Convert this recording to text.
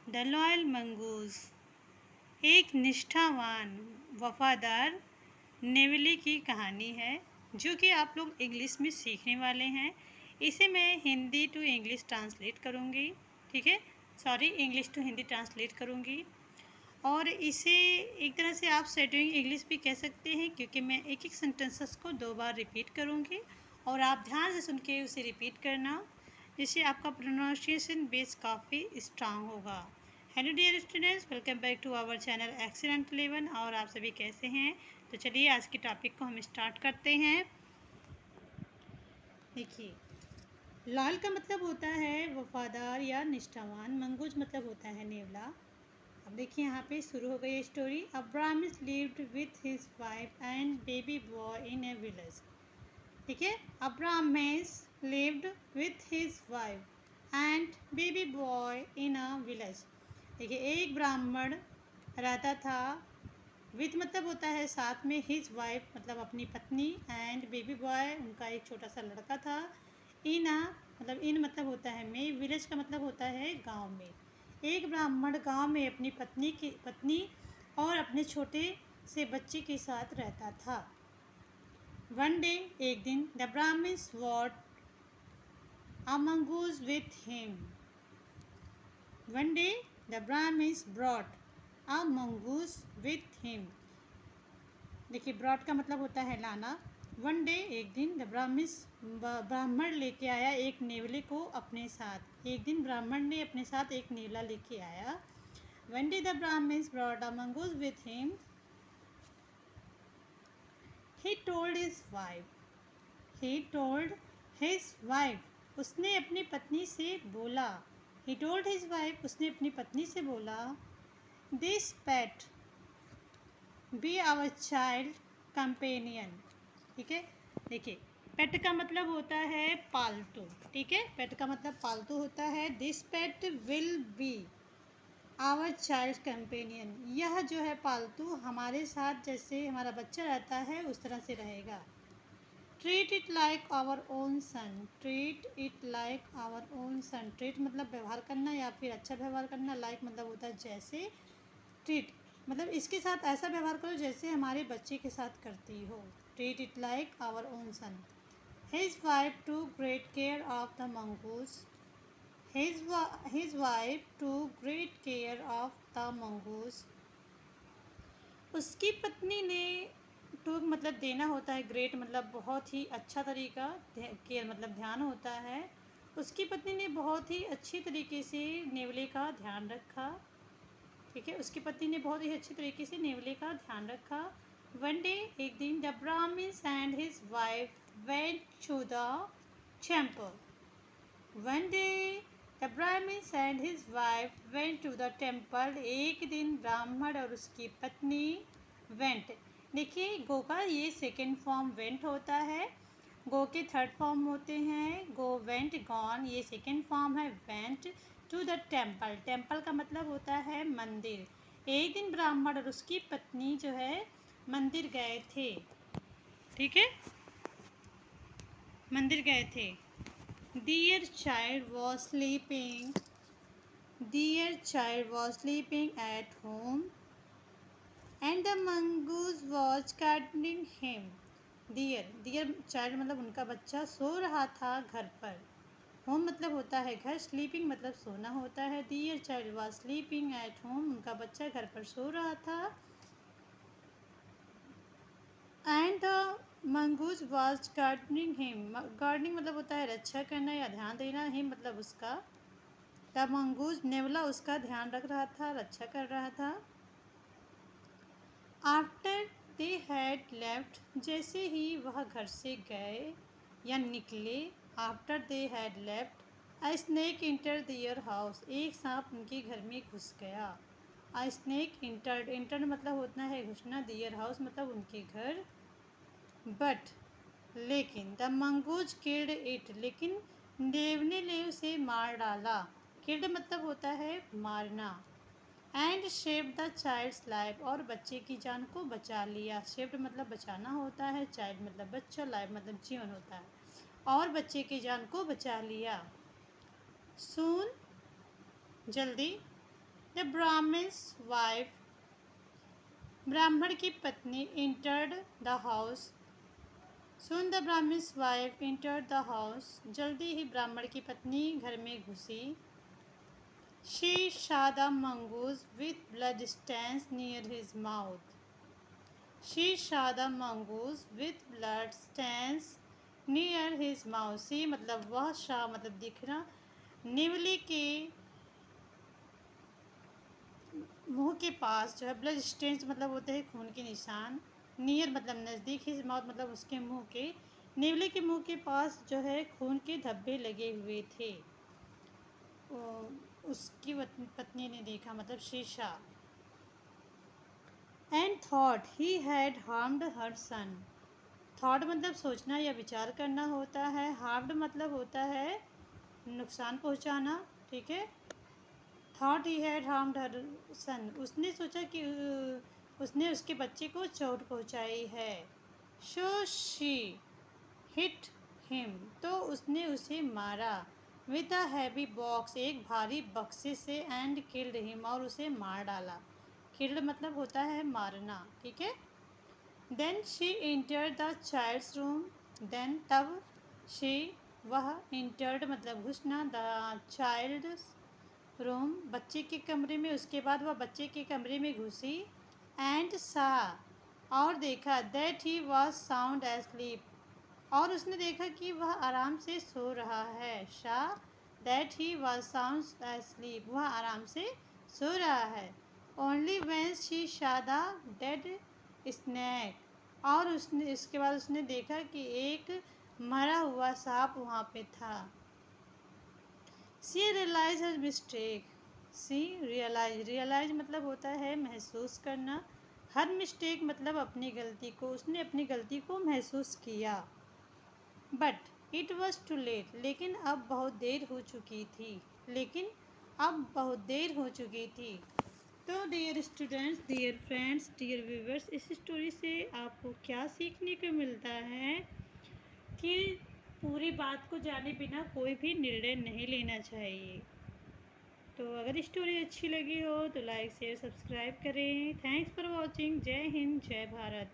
The loyal mongoose. एक निष्ठावान वफादार नेवले की कहानी है जो कि आप लोग इंग्लिश में सीखने वाले हैं। इसे मैं हिंदी टू इंग्लिश ट्रांसलेट करूँगी, ठीक है। Sorry, English to Hindi translate करूँगी। और इसे एक तरह से आप सेटिंग इंग्लिश भी कह सकते हैं, क्योंकि मैं एक एक सेंटेंसेस को 2 बार रिपीट करूँगी और आप ध्यान से सुन के उसे रिपीट करना, जिससे आपका प्रोनाउंसिएशन बेस काफ़ी स्ट्रांग होगा। Hello dear students, welcome back to our channel excellent 11। और आप सभी कैसे हैं? तो चलिए आज के टॉपिक को हम स्टार्ट करते हैं। देखिए, लॉयल का मतलब होता है वफादार या निष्ठावान, मंगूज मतलब होता है नेवला। अब देखिए यहाँ पे शुरू हो गई story. Abraham lived with his wife and baby boy in A village. ठीक है, Abraham lived with his wife and baby boy in a village. देखिए, एक ब्राह्मण रहता था। विथ मतलब होता है साथ में, हिज वाइफ मतलब अपनी पत्नी, एंड बेबी बॉय उनका एक छोटा सा लड़का था। इन आ मतलब इन मतलब होता है में, विलेज का मतलब होता है गांव में। एक ब्राह्मण गांव में अपनी पत्नी और अपने छोटे से बच्चे के साथ रहता था। वन डे एक दिन, the Brahman's what a mongoose with him. One day the Brahman's brought a mongoose with him. देखिए, ब्रॉड का मतलब होता है लाना। वन डे एक दिन, द ब्राह्मण लेके आया एक नेवले को अपने साथ। एक दिन ब्राह्मण ने अपने साथ एक नेवला लेके आया। One day the Brahman's brought a mongoose with him. He told his wife. He told his wife. उसने अपनी पत्नी से बोला। He told his wife. उसने अपनी पत्नी से बोला, this pet be our child companion. ठीक है, देखिए, पेट का मतलब होता है पालतू। ठीक है, पेट का मतलब पालतू होता है। This pet will be our child companion. यह जो है पालतू हमारे साथ जैसे हमारा बच्चा रहता है उस तरह से रहेगा। Treat it like our own son. Treat it like our own son. Treat मतलब व्यवहार करना या फिर अच्छा व्यवहार करना। लाइक मतलब होता है जैसे। ट्रीट मतलब इसके साथ ऐसा व्यवहार करो जैसे हमारे बच्चे के साथ करती हो। Treat it like our own son. His wife took great care of the mongoose. His wife took great care of the mongoose. उसकी पत्नी ने, टू मतलब देना होता है, ग्रेट मतलब बहुत ही अच्छा तरीका, केयर मतलब ध्यान होता है। उसकी पत्नी ने बहुत ही अच्छी तरीके से नेवले का ध्यान रखा। ठीक है, उसकी पत्नी ने बहुत ही अच्छी तरीके से नेवले का ध्यान रखा। वन डे एक दिन, the Brahman's and his wife went to the temple. One day the Brahman's and his wife went to the temple. एक दिन ब्राह्मण और उसकी पत्नी वेंट। देखिए, गो का ये सेकेंड फॉर्म वेंट होता है। गो के थर्ड फॉर्म होते हैं गो, वेंट, गॉन। ये सेकेंड फॉर्म है went to the temple. Temple का मतलब होता है मंदिर। एक दिन ब्राह्मण और उसकी पत्नी जो है मंदिर गए थे। ठीक है, मंदिर गए थे। Dear child was sleeping. Dear child was sleeping at home and the mongoose was gardening him. Dear child मतलब उनका बच्चा सो रहा था घर पर। होम मतलब होता है घर, स्लीपिंग मतलब सोना होता है। Dear child was sleeping at home, उनका बच्चा घर पर सो रहा था। And the mongoose was gardening him. Gardening मतलब होता है रक्षा करना या ध्यान देना। हिम मतलब उसका। द मंगूस नेवला उसका ध्यान रख रहा था, रक्षा कर रहा था। आफ्टर दे हैड लेफ्ट, जैसे ही वह घर से गए या निकले। After they had left, a snake enter their house. एक सांप उनके घर में घुस गया। अ स्नेक इंटर्ड, इंटर मतलब होता है घुसना, दियर हाउस मतलब उनके घर। बट लेकिन, द मंगूज किल्ड इट, लेकिन नेवले ने उसे मार डाला। किल्ड मतलब होता है मारना। And save the child's life, और बच्चे की जान को बचा लिया। सेव्ड मतलब बचाना होता है, चाइल्ड मतलब बच्चा, लाइफ मतलब जीवन होता है, और बच्चे की जान को बचा लिया। सून जल्दी, द ब्राह्मण्स वाइफ, ब्राह्मण की पत्नी, entered the house. Soon the Brahman's wife entered the house, जल्दी ही ब्राह्मण की पत्नी घर में घुसी। She saw the mongoose with blood stains near his mouth. She saw the mongoose with blood stains near his mouth. सी मतलब वह, शाह मतलब दिखना, नेवली के मुंह के पास जो है, ब्लड स्टेन्स मतलब होते हैं खून के निशान, नियर मतलब नज़दीक, हिज माउथ मतलब उसके मुंह के, नेवले के मुंह के पास जो है खून के धब्बे लगे हुए थे। उसकी पत्नी ने देखा मतलब शीशा। And thought he had harmed her son. Thought मतलब सोचना या विचार करना होता है, हार्म्ड मतलब होता है नुकसान पहुंचाना, ठीक है। Thought he had harmed her सन, उसने सोचा कि उसने उसके बच्चे को चोट पहुंचाई है। सो शी हिट हिम, तो उसने उसे मारा। विद अ हैवी बॉक्स, एक भारी बक्से से, एंड किल्ड हिम, और उसे मार डाला। किल्ड मतलब होता है मारना, ठीक है। Then she entered the child's room, then तब, शी वह, इंटर्ड मतलब घुसना, द चाइल्ड्स रूम बच्चे के कमरे में, उसके बाद वह बच्चे के कमरे में घुसी। एंड सा और देखा, that he was sound asleep, और उसने देखा कि वह आराम से सो रहा है। Saw that he was sound asleep, वह आराम से सो रहा है। Only when she saw the dead snake, और उसने इसके बाद उसने देखा कि एक मरा हुआ सांप वहाँ पे था। सी रियलाइज हर मिस्टेक, सी रियलाइज मतलब होता है महसूस करना, हर मिस्टेक मतलब अपनी गलती को, उसने अपनी गलती को महसूस किया। But it was too late, लेकिन अब बहुत देर हो चुकी थी, तो dear students, dear friends, dear viewers, इस स्टोरी से आपको क्या सीखने को मिलता है कि पूरी बात को जाने बिना कोई भी निर्णय नहीं लेना चाहिए। तो अगर स्टोरी अच्छी लगी हो तो लाइक शेयर सब्सक्राइब करें। Thanks for watching. जय हिंद, जय भारत।